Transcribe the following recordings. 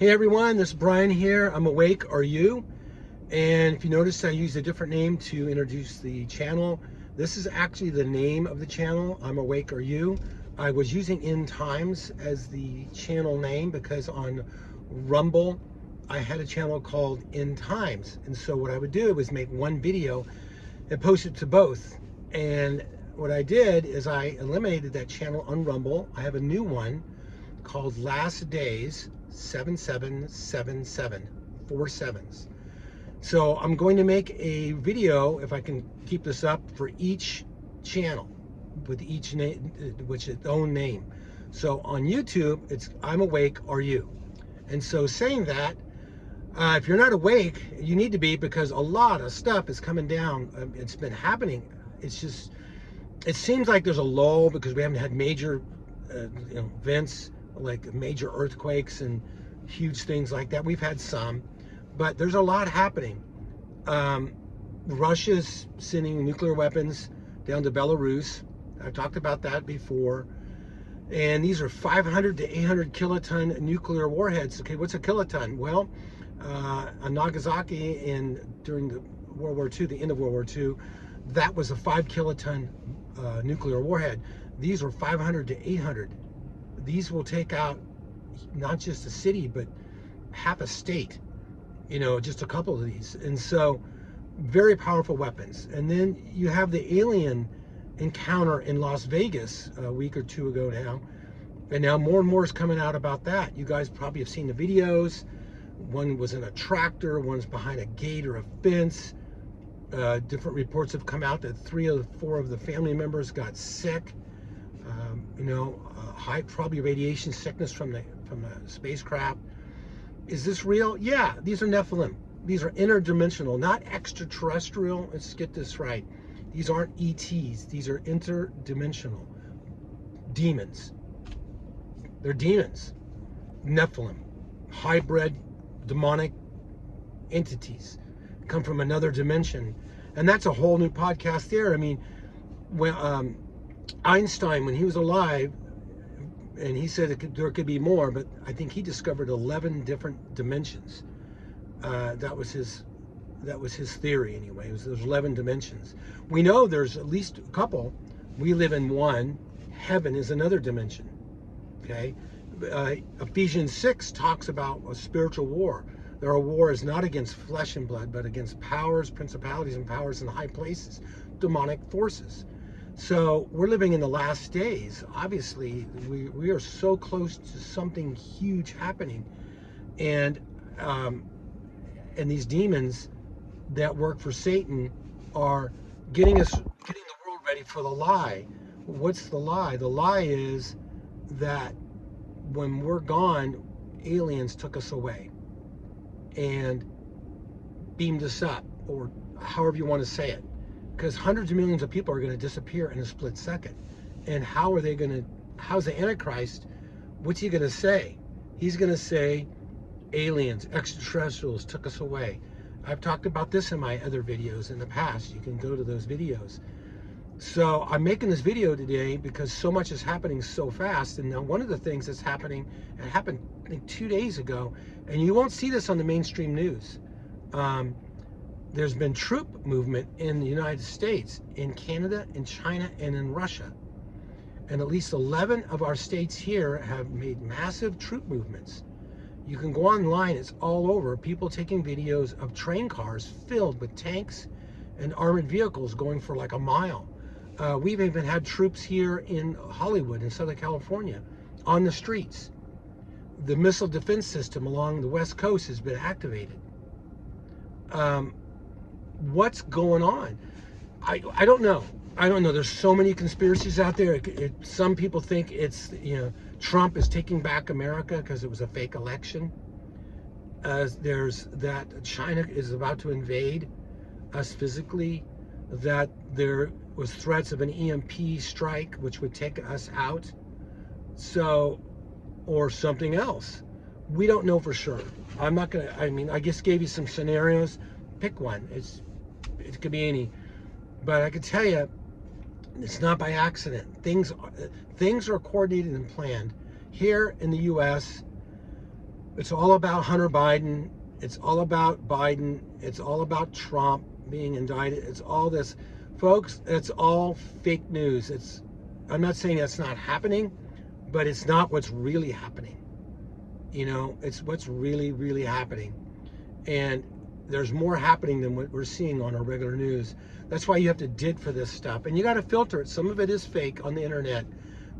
Hey everyone, this is Brian here. I'm awake, are you? And if you notice, I used a different name to introduce the channel. This is actually the name of the channel, I'm awake, are you? I was using End Times as the channel name because on Rumble, I had a channel called End Times. And so what I would do was make one video and post it to both. And what I did is I eliminated that channel on Rumble. I have a new one called Last Days 7777, 4 sevens. So I'm going to make a video, if I can keep this up, for each channel with each name, which is its own name. So on YouTube, it's I'm awake, are you? And so saying that, if you're not awake, you need to be, because a lot of stuff is coming down. It's been happening. It's just, it seems like there's a lull because we haven't had major events like major earthquakes and huge things like that. We've had some, but there's a lot happening. Russia's sending nuclear weapons down to Belarus. I've talked about that before. And these are 500 to 800 kiloton nuclear warheads. Okay, what's a kiloton? Well, on Nagasaki during the World War II, the end of World War II, that was a 5 kiloton nuclear warhead. These were 500 to 800. These will take out not just a city, but half a state, just a couple of these. And so very powerful weapons. And then you have the alien encounter in Las Vegas a week or two ago now. And now more and more is coming out about that. You guys probably have seen the videos. One was in a tractor, one's behind a gate or a fence. Different reports have come out that 3 of the 4 of the family members got sick. High probably radiation sickness from the spacecraft. Is this real? Yeah, these are Nephilim. These are interdimensional, not extraterrestrial. Let's get this right. These aren't ETs. These are interdimensional demons. They're demons. Nephilim, hybrid demonic entities, come from another dimension. And that's a whole new podcast there. I mean, when Einstein, when he was alive, and he said there could be more, but I think he discovered 11 different dimensions. That was his theory anyway. There's 11 dimensions. We know there's at least a couple. We live in one. Heaven is another dimension. Okay. Ephesians 6 talks about a spiritual war. Our war is not against flesh and blood, but against powers, principalities, and powers in the high places, demonic forces. So we're living in the last days. Obviously, we are so close to something huge happening, and these demons that work for Satan are getting the world ready for the lie. What's the lie? The lie is that when we're gone, aliens took us away and beamed us up, or however you want to say it. Because hundreds of millions of people are going to disappear in a split second. And how's the Antichrist, what's he going to say? He's going to say, aliens, extraterrestrials took us away. I've talked about this in my other videos in the past. You can go to those videos. So I'm making this video today because so much is happening so fast. And now one of the things that's happening, it happened I think 2 days ago, and you won't see this on the mainstream news. There's been troop movement in the United States, in Canada, in China, and in Russia. And at least 11 of our states here have made massive troop movements. You can go online, it's all over. People taking videos of train cars filled with tanks and armored vehicles going for like a mile. We've even had troops here in Hollywood, in Southern California, on the streets. The missile defense system along the West Coast has been activated. What's going on? I don't know. I don't know. There's so many conspiracies out there. Some people think it's, Trump is taking back America because it was a fake election. There's that China is about to invade us physically, that there was threats of an EMP strike, which would take us out. So, or something else. We don't know for sure. I'm not going to, I just gave you some scenarios. Pick one. It could be any. But I can tell you, it's not by accident. Things are coordinated and planned. Here in the U.S., It's all about Hunter Biden. It's all about Biden. It's all about Trump being indicted. It's all this, folks. It's all fake news. I'm not saying that's not happening, but it's not what's really happening. You know, it's what's really, really happening. And there's more happening than what we're seeing on our regular news. That's why you have to dig for this stuff. And you got to filter it. Some of it is fake on the internet,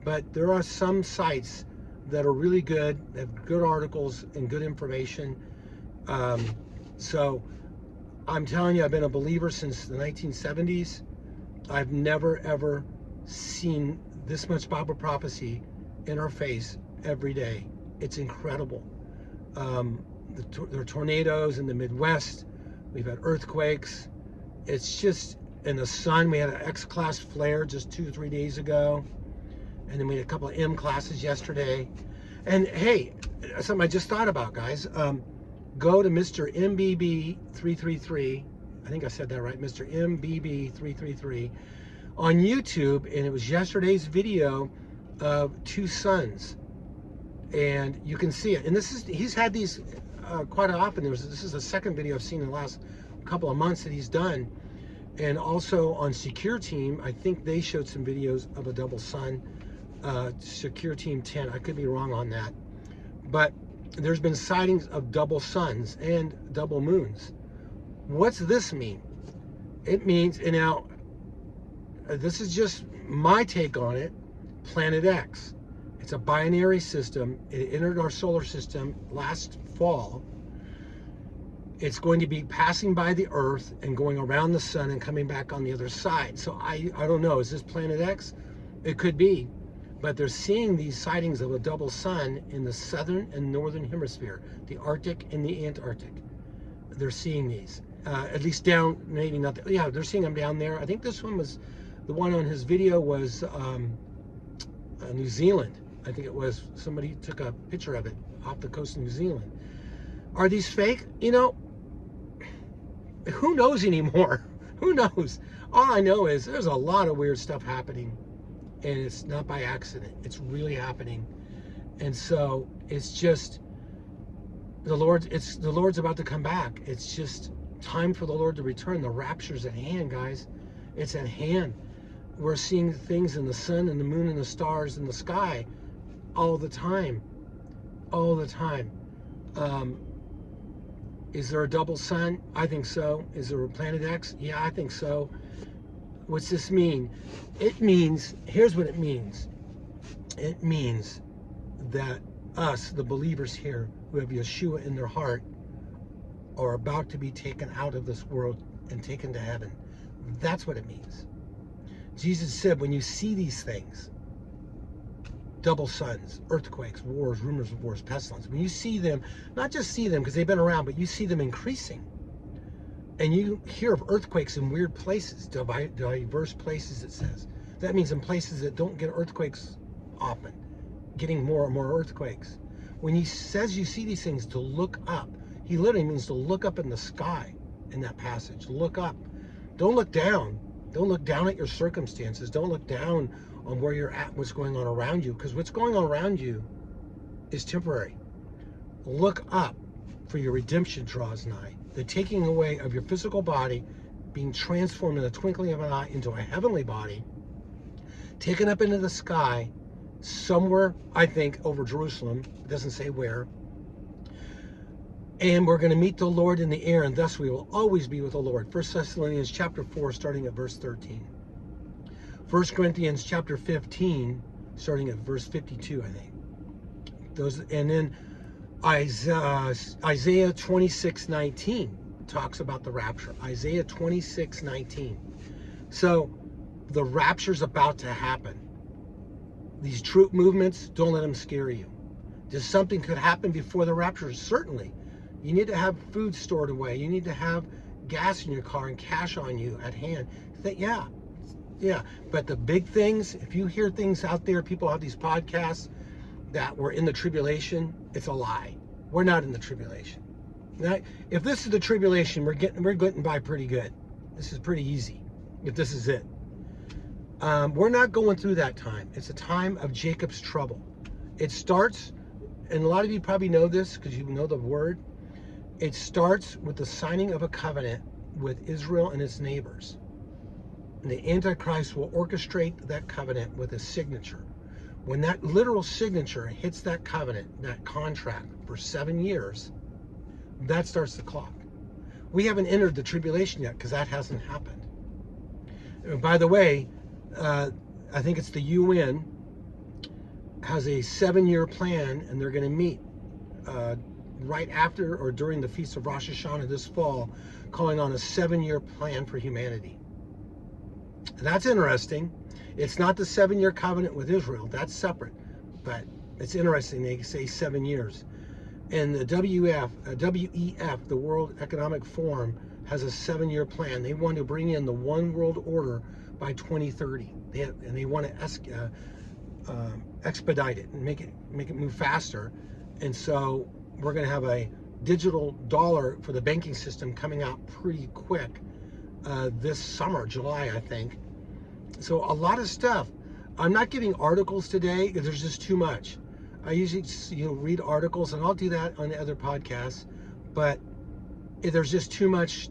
but there are some sites that are really good, have good articles and good information. So I'm telling you, I've been a believer since the 1970s. I've never, ever seen this much Bible prophecy in our face every day. It's incredible. There are tornadoes in the Midwest. We've had earthquakes. It's just in the sun. We had an X-class flare just 2 or 3 days ago. And then we had a couple of M classes yesterday. And hey, something I just thought about, guys. Go to Mr. MBB333. I think I said that right, Mr. MBB333 on YouTube, and it was yesterday's video of 2 suns, and you can see it. And he's had these quite often. This is the second video I've seen in the last couple of months that he's done. And also on Secure Team, I think they showed some videos of a double sun. Secure Team 10, I could be wrong on that, but there's been sightings of double suns and double moons. What's this mean? It means, and now this is just my take on it, Planet X. It's a binary system. It entered our solar system last fall. It's going to be passing by the Earth and going around the sun and coming back on the other side. So I don't know, is this Planet X? It could be. But they're seeing these sightings of a double sun in the southern and northern hemisphere, the Arctic and the Antarctic. They're seeing these, at least down, maybe not, yeah, they're seeing them down there. I think this one was, the one on his video was New Zealand. I think it was, somebody took a picture of it off the coast of New Zealand. Are these fake? You know, who knows anymore? Who knows? All I know is there's a lot of weird stuff happening. And it's not by accident. It's really happening. And so it's just the Lord's about to come back. It's just time for the Lord to return. The rapture's at hand, guys. It's at hand. We're seeing things in the sun and the moon and the stars in the sky all the time. All the time. Is there a double sun? I think so. Is there a Planet X? Yeah, I think so. What's this mean? It means, here's what it means. It means that us, the believers here, who have Yeshua in their heart, are about to be taken out of this world and taken to heaven. That's what it means. Jesus said, when you see these things, double suns, earthquakes, wars, rumors of wars, pestilence, when you see them, not just see them because they've been around, but you see them increasing. And you hear of earthquakes in weird places, diverse places, it says. That means in places that don't get earthquakes often, getting more and more earthquakes. When he says you see these things, to look up, he literally means to look up in the sky in that passage. Look up. Don't look down. Don't look down at your circumstances. Don't look down on where you're at, what's going on around you, because what's going on around you is temporary. Look up, for your redemption draws nigh. The taking away of your physical body, being transformed in the twinkling of an eye into a heavenly body, taken up into the sky, somewhere, I think, over Jerusalem. It doesn't say where. And we're going to meet the Lord in the air, and thus we will always be with the Lord. 1 Thessalonians chapter 4, starting at verse 13. 1 Corinthians chapter 15, starting at verse 52, I think. And then Isaiah 26:19 talks about the rapture. Isaiah 26:19. So the rapture's about to happen. These troop movements, don't let them scare you. Just something could happen before the rapture, certainly. You need to have food stored away. You need to have gas in your car and cash on you at hand. Yeah. But the big things, if you hear things out there, people have these podcasts that we're in the tribulation, it's a lie. We're not in the tribulation. Now, if this is the tribulation, we're getting by pretty good. This is pretty easy, if this is it. We're not going through that time. It's a time of Jacob's trouble. It starts and a lot of you probably know this because you know the word, it starts with the signing of a covenant with Israel and its neighbors. And the Antichrist will orchestrate that covenant with a signature. When that literal signature hits that covenant, that contract for 7 years, that starts the clock. We haven't entered the tribulation yet because that hasn't happened. And by the way, I think it's the UN has a 7-year plan, and they're going to meet right after or during the Feast of Rosh Hashanah this fall, calling on a 7-year plan for humanity. That's interesting. It's not the 7-year covenant with Israel. That's separate. But it's interesting. They say 7 years. And the WEF, the World Economic Forum, has a 7-year plan. They want to bring in the one world order by 2030. They want to expedite it and make it move faster. And so we're going to have a digital dollar for the banking system coming out pretty quick this summer, July, I think. So a lot of stuff. I'm not giving articles today because there's just too much. I usually read articles, and I'll do that on the other podcasts, but there's just too much.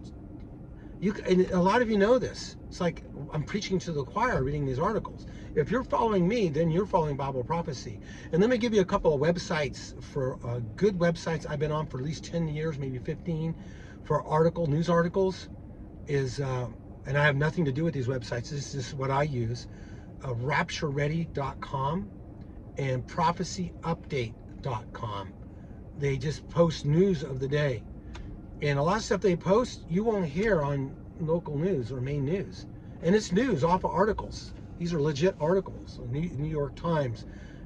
And a lot of you know this. It's like I'm preaching to the choir reading these articles. If you're following me, then you're following Bible prophecy. And let me give you a couple of websites for good websites I've been on for at least 10 years, maybe 15, for news articles. And I have nothing to do with these websites. This is what I use. RaptureReady.com and ProphecyUpdate.com. They just post news of the day. And a lot of stuff they post, you won't hear on local news or main news. And it's news off of articles. These are legit articles. New York Times,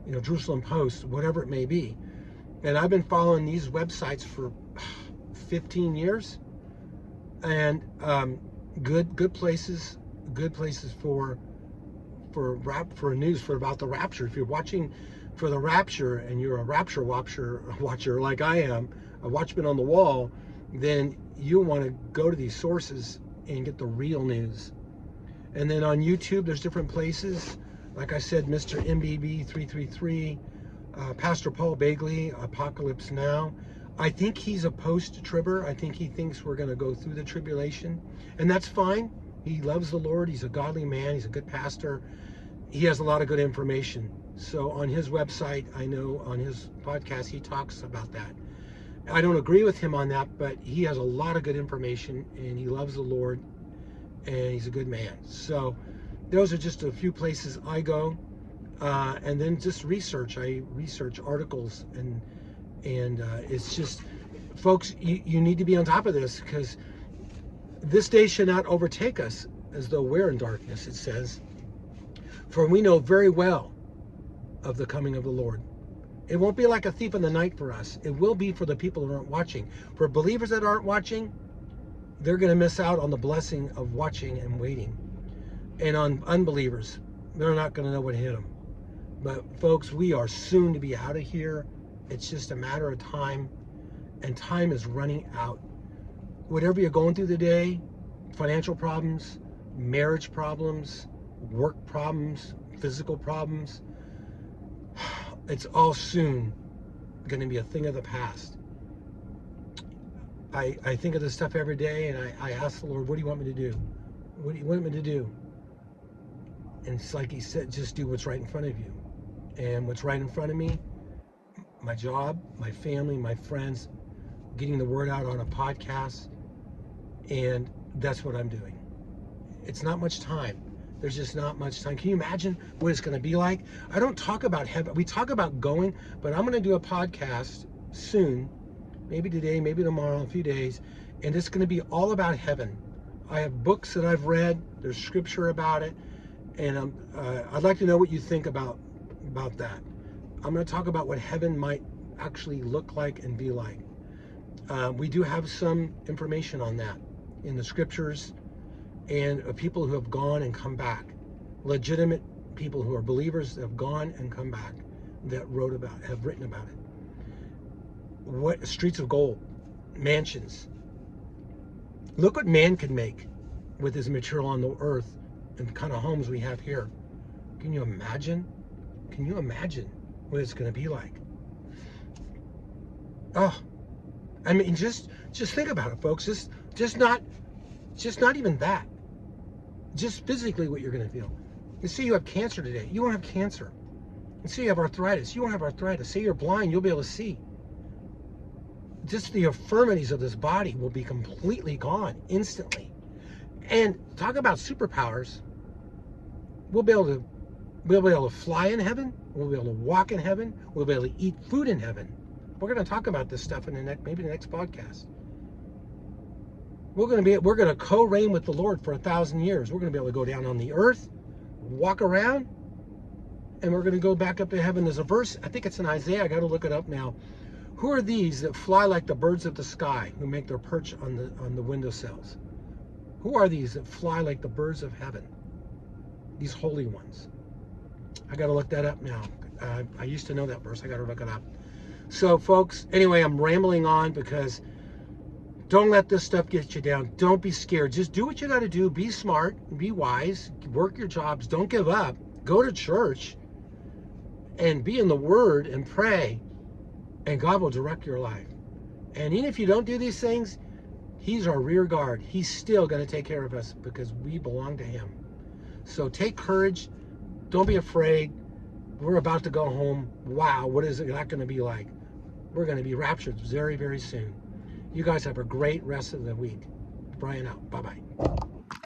Jerusalem Post, whatever it may be. And I've been following these websites for 15 years. And good places for news about the rapture. If you're watching for the rapture and you're a rapture watcher like I am, a watchman on the wall, then you want to go to these sources and get the real news. And then on YouTube, there's different places. Like I said, Mr. MBB 333, Pastor Paul Bagley, Apocalypse Now. I think he's a post-tribber. I think he thinks we're going to go through the tribulation. And that's fine. He loves the Lord. He's a godly man. He's a good pastor. He has a lot of good information. So on his website, I know on his podcast, he talks about that. I don't agree with him on that, but he has a lot of good information, and he loves the Lord, and he's a good man. So those are just a few places I go. And then just research. I research articles, and it's just, folks, you need to be on top of this, because this day should not overtake us as though we're in darkness, it says. For we know very well of the coming of the Lord. It won't be like a thief in the night for us. It will be for the people who aren't watching. For believers that aren't watching, they're going to miss out on the blessing of watching and waiting. And on unbelievers, they're not going to know what hit them. But folks, we are soon to be out of here. It's just a matter of time, and time is running out. Whatever you're going through today, financial problems, marriage problems, work problems, physical problems, it's all soon going to be a thing of the past. I think of this stuff every day, and I ask the Lord, what do you want me to do? What do you want me to do? And it's like he said, just do what's right in front of you. And what's right in front of me, my job, my family, my friends, getting the word out on a podcast, and that's what I'm doing. It's not much time. There's just not much time. Can you imagine what it's going to be like? I don't talk about heaven. We talk about going, but I'm going to do a podcast soon, maybe today, maybe tomorrow, a few days, and it's going to be all about heaven. I have books that I've read. There's scripture about it, and I'd like to know what you think about that. I'm going to talk about what heaven might actually look like and be like. We do have some information on that in the scriptures, and people who have gone and come back, legitimate people who are believers that have gone and come back, that have written about it. What streets of gold, mansions. Look what man can make with his material on the earth and the kind of homes we have here. Can you imagine? Can you imagine what it's going to be like? Oh, I mean, just think about it, folks. Just not even that. Just physically what you're going to feel. You see, you have cancer today. You won't have cancer. You see, you have arthritis. You won't have arthritis. Say you're blind. You'll be able to see. Just the infirmities of this body will be completely gone instantly. And talk about superpowers. We'll be able to fly in heaven. We'll be able to walk in heaven. We'll be able to eat food in heaven. We're going to talk about this stuff in maybe the next podcast. We're going to co-reign with the Lord for 1,000 years. We're going to be able to go down on the earth, walk around, and we're going to go back up to heaven. There's a verse, I think it's in Isaiah. I got to look it up now. Who are these that fly like the birds of the sky, who make their perch on the windowsills? Who are these that fly like the birds of heaven? These holy ones. I got to look that up now. I used to know that verse. I got to look it up. So, folks, anyway, I'm rambling on because don't let this stuff get you down. Don't be scared. Just do what you got to do. Be smart. Be wise. Work your jobs. Don't give up. Go to church and be in the Word and pray, and God will direct your life. And even if you don't do these things, He's our rear guard. He's still going to take care of us because we belong to Him. So take courage. Don't be afraid. We're about to go home. Wow, what is it not going to be like? We're going to be raptured very, very soon. You guys have a great rest of the week. Brian out. Bye-bye.